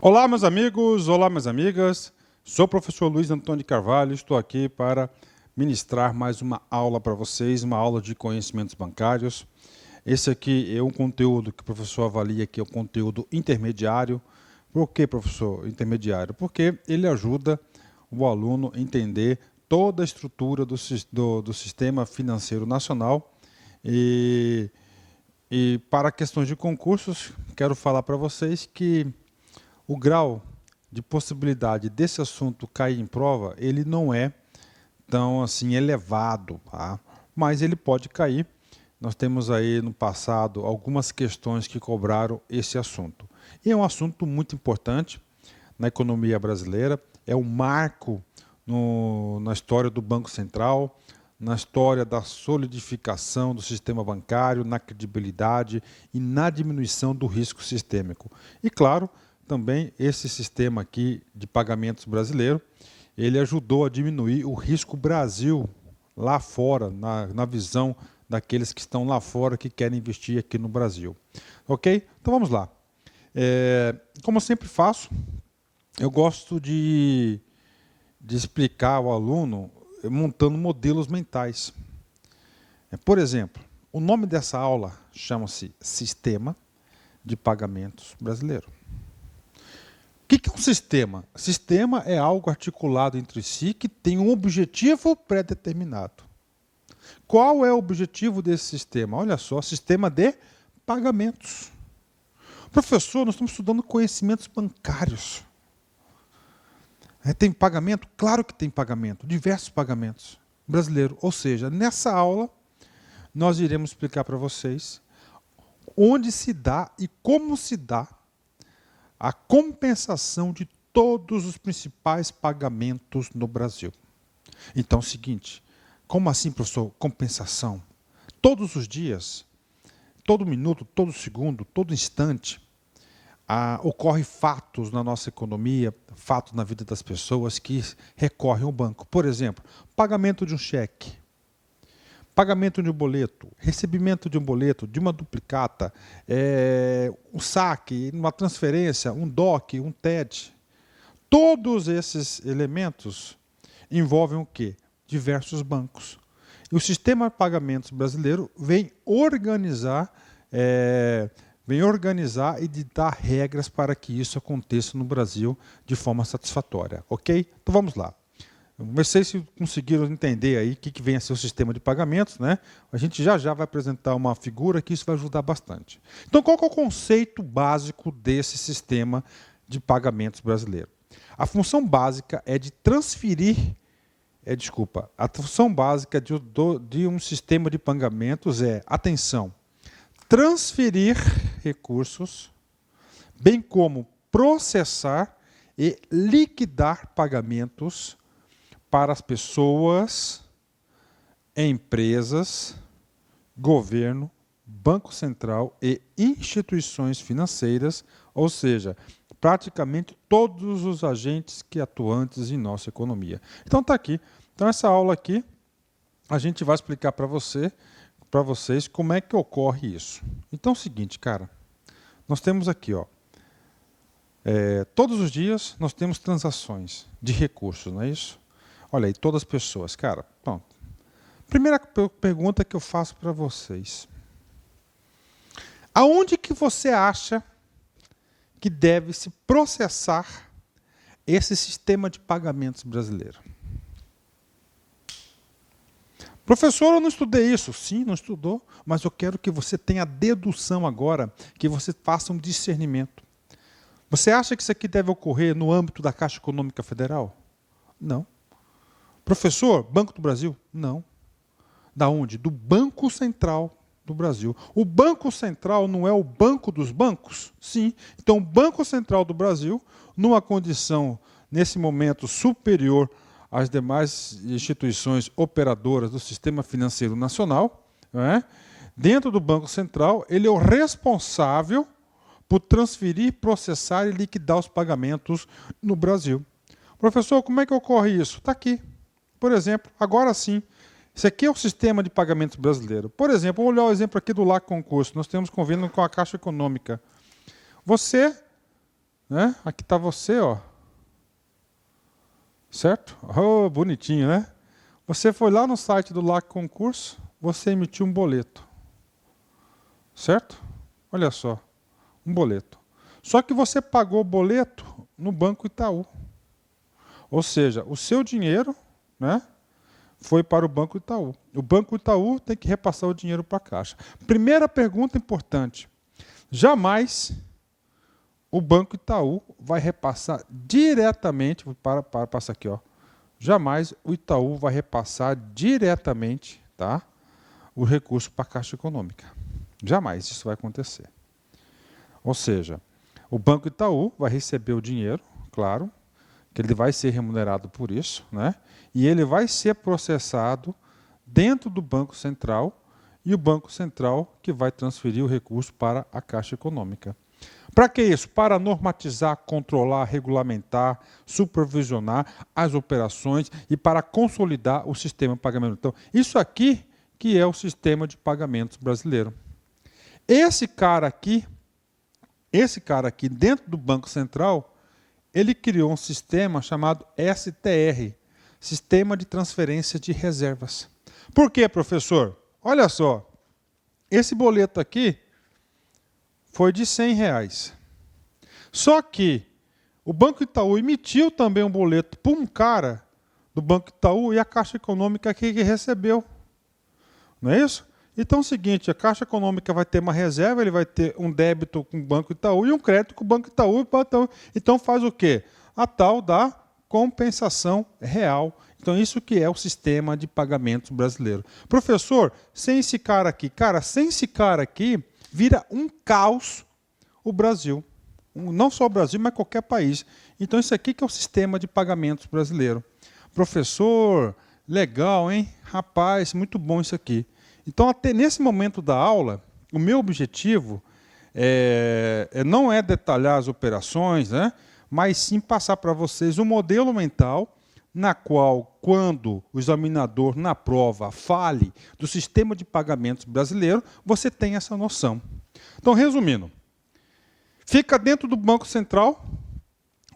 Olá, meus amigos, olá, minhas amigas. Sou o professor Luiz Antônio de Carvalho, estou aqui para ministrar mais uma aula para vocês, uma aula de conhecimentos bancários. Esse aqui é um conteúdo que o professor avalia que é o conteúdo intermediário. Por que, professor, intermediário? Porque ele ajuda o aluno a entender toda a estrutura do sistema financeiro nacional e para questões de concursos, quero falar para vocês que o grau de possibilidade desse assunto cair em prova, ele não é tão assim elevado, tá? Mas ele pode cair. Nós temos aí no passado algumas questões que cobraram esse assunto. E é um assunto muito importante na economia brasileira, é um marco na história do Banco Central, na história da solidificação do sistema bancário, na credibilidade e na diminuição do risco sistêmico. E claro, também esse sistema aqui de pagamentos brasileiro, ele ajudou a diminuir o risco Brasil lá fora, na visão daqueles que estão lá fora que querem investir aqui no Brasil. Ok? Então vamos lá. Como eu sempre faço, eu gosto de explicar ao aluno montando modelos mentais. Por exemplo, o nome dessa aula chama-se Sistema de Pagamentos Brasileiro. O que é um sistema? Sistema é algo articulado entre si que tem um objetivo pré-determinado. Qual é o objetivo desse sistema? Olha só, sistema de pagamentos. Professor, nós estamos estudando conhecimentos bancários. Tem pagamento? Claro que tem pagamento, diversos pagamentos brasileiros. Ou seja, nessa aula, nós iremos explicar para vocês onde se dá e como se dá a compensação de todos os principais pagamentos no Brasil. Então, é o seguinte, como assim, professor, compensação? Todos os dias, todo minuto, todo segundo, todo instante, ocorrem fatos na nossa economia, fatos na vida das pessoas que recorrem ao banco. Por exemplo, pagamento de um cheque, pagamento de um boleto, recebimento de um boleto, de uma duplicata, um saque, uma transferência, um DOC, um TED. Todos esses elementos envolvem o quê? Diversos bancos. E o sistema de pagamentos brasileiro vem organizar e ditar regras para que isso aconteça no Brasil de forma satisfatória. Ok? Então vamos lá. Vocês se conseguiram entender aí o que vem a ser o sistema de pagamentos, né? A gente já vai apresentar uma figura que isso vai ajudar bastante. Então, qual que é o conceito básico desse sistema de pagamentos brasileiro? A função básica é de transferir, a função básica de um sistema de pagamentos é, atenção, transferir recursos, bem como processar e liquidar pagamentos para as pessoas, empresas, governo, Banco Central e instituições financeiras, ou seja, praticamente todos os agentes que atuantes em nossa economia. Então está aqui. Então essa aula aqui, a gente vai explicar para vocês como é que ocorre isso. Então é o seguinte, cara, nós temos aqui, ó, todos os dias nós temos transações de recursos, não é isso? Olha aí, todas as pessoas. Cara, pronto. Primeira pergunta que eu faço para vocês. Aonde que você acha que deve se processar esse sistema de pagamentos brasileiro? Professor, eu não estudei isso. Sim, não estudou, mas eu quero que você tenha dedução agora, que você faça um discernimento. Você acha que isso aqui deve ocorrer no âmbito da Caixa Econômica Federal? Não. Professor, Banco do Brasil? Não. Da onde? Do Banco Central do Brasil. O Banco Central não é o banco dos bancos? Sim. Então, o Banco Central do Brasil, numa condição, nesse momento, superior às demais instituições operadoras do sistema financeiro nacional, dentro do Banco Central, ele é o responsável por transferir, processar e liquidar os pagamentos no Brasil. Professor, como é que ocorre isso? Está aqui. Por exemplo, agora sim, esse aqui é o sistema de pagamentos brasileiro. Por exemplo, vamos olhar o exemplo aqui do LAC Concurso. Nós temos convênio com a Caixa Econômica. Você né? Aqui está você, ó. Certo? Oh, bonitinho, né? Você foi lá no site do LAC Concurso, você emitiu um boleto. Certo? Olha só, um boleto. Só que você pagou o boleto no Banco Itaú. Ou seja, o seu dinheiro, né, foi para o Banco Itaú. O Banco Itaú tem que repassar o dinheiro para a Caixa. Primeira pergunta importante. Jamais o Banco Itaú vai repassar diretamente, passa aqui, ó. Jamais o Itaú vai repassar diretamente, tá, o recurso para a Caixa Econômica. Jamais isso vai acontecer. Ou seja, o Banco Itaú vai receber o dinheiro, claro, que ele vai ser remunerado por isso, né? E ele vai ser processado dentro do Banco Central, e o Banco Central que vai transferir o recurso para a Caixa Econômica. Para que isso? Para normatizar, controlar, regulamentar, supervisionar as operações e para consolidar o sistema de pagamento. Então, isso aqui que é o sistema de pagamentos brasileiro. Esse cara aqui, dentro do Banco Central, ele criou um sistema chamado STR, Sistema de Transferência de Reservas. Por quê, professor? Olha só, esse boleto aqui foi de R$100. Só que o Banco Itaú emitiu também um boleto para um cara do Banco Itaú e a Caixa Econômica aqui que recebeu. Não é isso? Então é o seguinte, a Caixa Econômica vai ter uma reserva, ele vai ter um débito com o Banco Itaú e um crédito com o Banco Itaú. Então faz o quê? A tal da compensação real. Então isso que é o sistema de pagamentos brasileiro. Professor, sem esse cara aqui, vira um caos o Brasil. Não só o Brasil, mas qualquer país. Então isso aqui que é o sistema de pagamentos brasileiro. Professor, legal, hein? Rapaz, muito bom isso aqui. Então, até nesse momento da aula, o meu objetivo não é detalhar as operações, né, mas sim passar para vocês um modelo mental na qual, quando o examinador na prova fale do sistema de pagamentos brasileiro, você tem essa noção. Então, resumindo, fica dentro do Banco Central,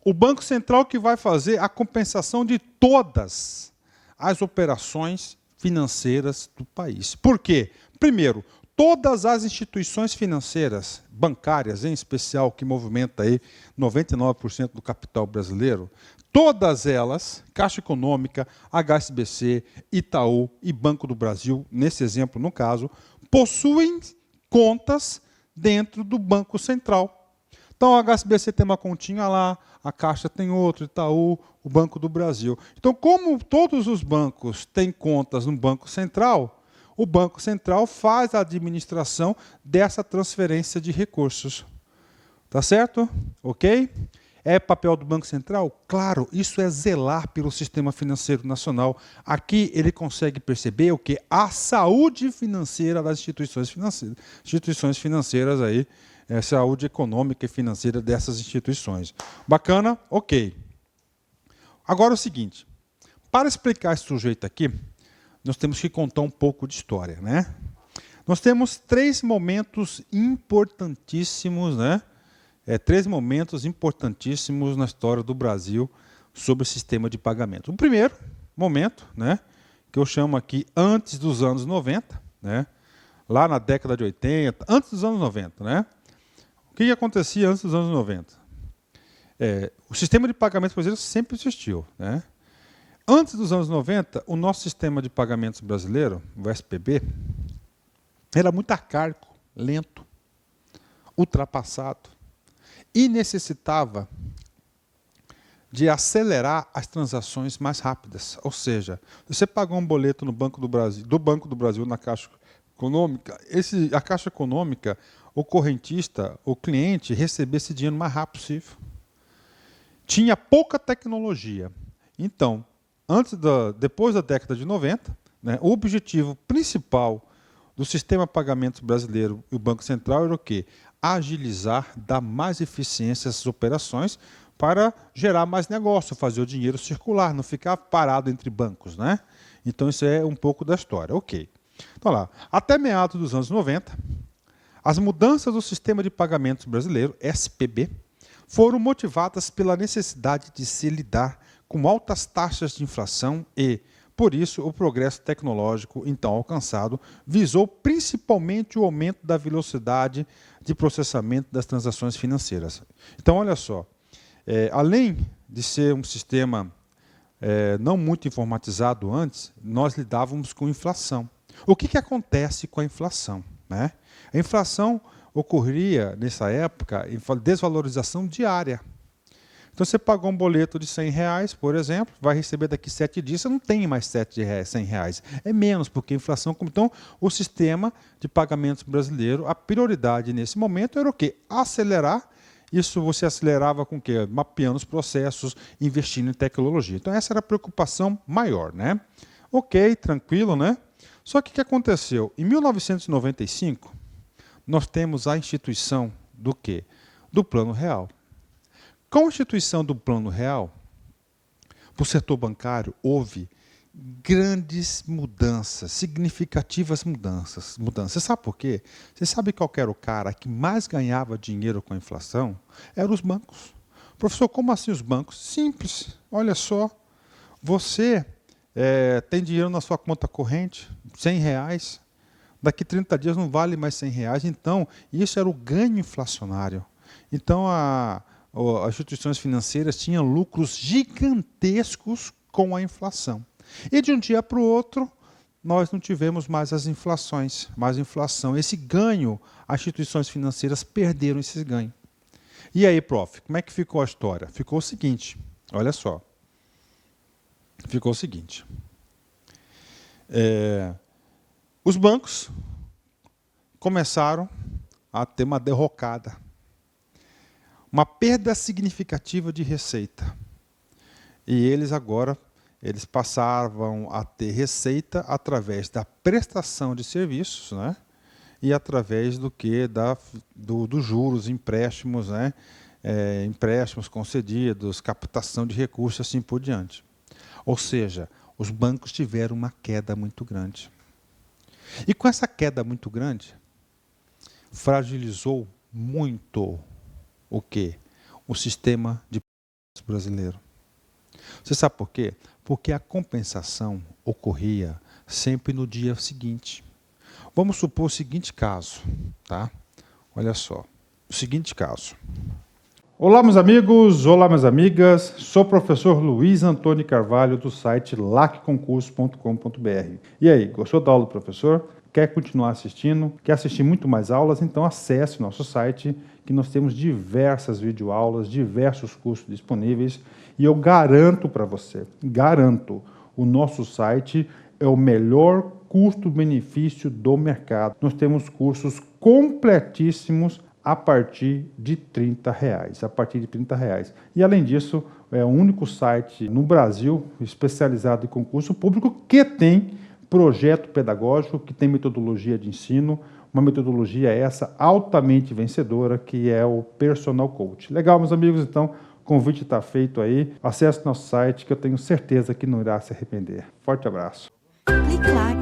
o Banco Central que vai fazer a compensação de todas as operações financeiras do país. Por quê? Primeiro, todas as instituições financeiras, bancárias em especial, que movimenta aí 99% do capital brasileiro, todas elas, Caixa Econômica, HSBC, Itaú e Banco do Brasil, nesse exemplo, no caso, possuem contas dentro do Banco Central. Então, a HSBC tem uma continha lá, a Caixa tem outra, Itaú, o Banco do Brasil. Então, como todos os bancos têm contas no Banco Central, o Banco Central faz a administração dessa transferência de recursos. Tá certo? Ok? É papel do Banco Central? Claro, isso é zelar pelo sistema financeiro nacional. Aqui ele consegue perceber o que? A saúde financeira das instituições financeiras. Instituições financeiras aí, saúde econômica e financeira dessas instituições. Bacana? Ok. Agora é o seguinte, para explicar esse sujeito aqui, nós temos que contar um pouco de história, né? Nós temos 3 momentos importantíssimos, né? 3 momentos importantíssimos na história do Brasil sobre o sistema de pagamento. O primeiro momento, né, que eu chamo aqui antes dos anos 90, né, lá na década de 80, antes dos anos 90, né? O que acontecia antes dos anos 90? O sistema de pagamento brasileiro sempre existiu, né? Antes dos anos 90, o nosso sistema de pagamentos brasileiro, o SPB, era muito arcaico, lento, ultrapassado e necessitava de acelerar as transações mais rápidas. Ou seja, você pagou um boleto no Banco do Brasil na Caixa Econômica, a Caixa Econômica, o correntista, o cliente, recebia esse dinheiro o mais rápido possível. Tinha pouca tecnologia. Então, depois da década de 90, né, o objetivo principal do sistema de pagamentos brasileiro e o Banco Central era o quê? Agilizar, dar mais eficiência a essas operações para gerar mais negócio, fazer o dinheiro circular, não ficar parado entre bancos, né? Então, isso é um pouco da história. Ok. Então, lá, até meados dos anos 90, as mudanças do sistema de pagamentos brasileiro, SPB, foram motivadas pela necessidade de se lidar com altas taxas de inflação e, por isso, o progresso tecnológico então alcançado visou principalmente o aumento da velocidade de processamento das transações financeiras. Então, olha só, além de ser um sistema não muito informatizado antes, nós lidávamos com inflação. O que acontece com a inflação, né? A inflação ocorria, nessa época, em desvalorização diária. Então, você pagou um boleto de R$100, por exemplo, vai receber daqui 7 dias, você não tem mais R$100. É menos, porque a inflação... Então, o sistema de pagamentos brasileiro, a prioridade nesse momento era o quê? Acelerar. Isso você acelerava com o quê? Mapeando os processos, investindo em tecnologia. Então, essa era a preocupação maior, né? Ok, tranquilo, né? Só que o que aconteceu? Em 1995, nós temos a instituição do quê? Do Plano Real. Com a instituição do Plano Real, para o setor bancário, houve grandes mudanças, significativas mudanças. Você sabe por quê? Você sabe qual era o cara que mais ganhava dinheiro com a inflação? Eram os bancos. Professor, como assim os bancos? Simples. Olha só, você tem dinheiro na sua conta corrente, R$100, daqui 30 dias não vale mais R$100. Então, isso era o ganho inflacionário. Então, as instituições financeiras tinham lucros gigantescos com a inflação. E de um dia para o outro, nós não tivemos mais as inflações, mais inflação. Esse ganho, as instituições financeiras perderam esse ganho. E aí, prof, como é que ficou a história? Ficou o seguinte, olha só. Ficou o seguinte. Os bancos começaram a ter uma derrocada. Uma perda significativa de receita. E eles agora, eles passavam a ter receita através da prestação de serviços, né? E através do que? Dos juros, empréstimos, né? Empréstimos concedidos, captação de recursos, assim por diante. Ou seja, os bancos tiveram uma queda muito grande. E com essa queda muito grande, fragilizou muito o quê? O sistema de pagamentos brasileiro. Você sabe por quê? Porque a compensação ocorria sempre no dia seguinte. Vamos supor o seguinte caso, tá? Olha só, o seguinte caso. Olá, meus amigos, olá, minhas amigas. Sou o professor Luiz Antônio Carvalho, do site lacconcurso.com.br. E aí, gostou da aula do professor? Quer continuar assistindo? Quer assistir muito mais aulas? Então acesse nosso site, que nós temos diversas videoaulas, diversos cursos disponíveis. E eu garanto para você, o nosso site é o melhor custo-benefício do mercado. Nós temos cursos completíssimos a partir de R$30. E além disso, é o único site no Brasil especializado em concurso público que tem projeto pedagógico, que tem metodologia de ensino, uma metodologia essa altamente vencedora, que é o Personal Coach. Legal, meus amigos? Então, o convite está feito aí. Acesse nosso site, que eu tenho certeza que não irá se arrepender. Forte abraço. Clique lá.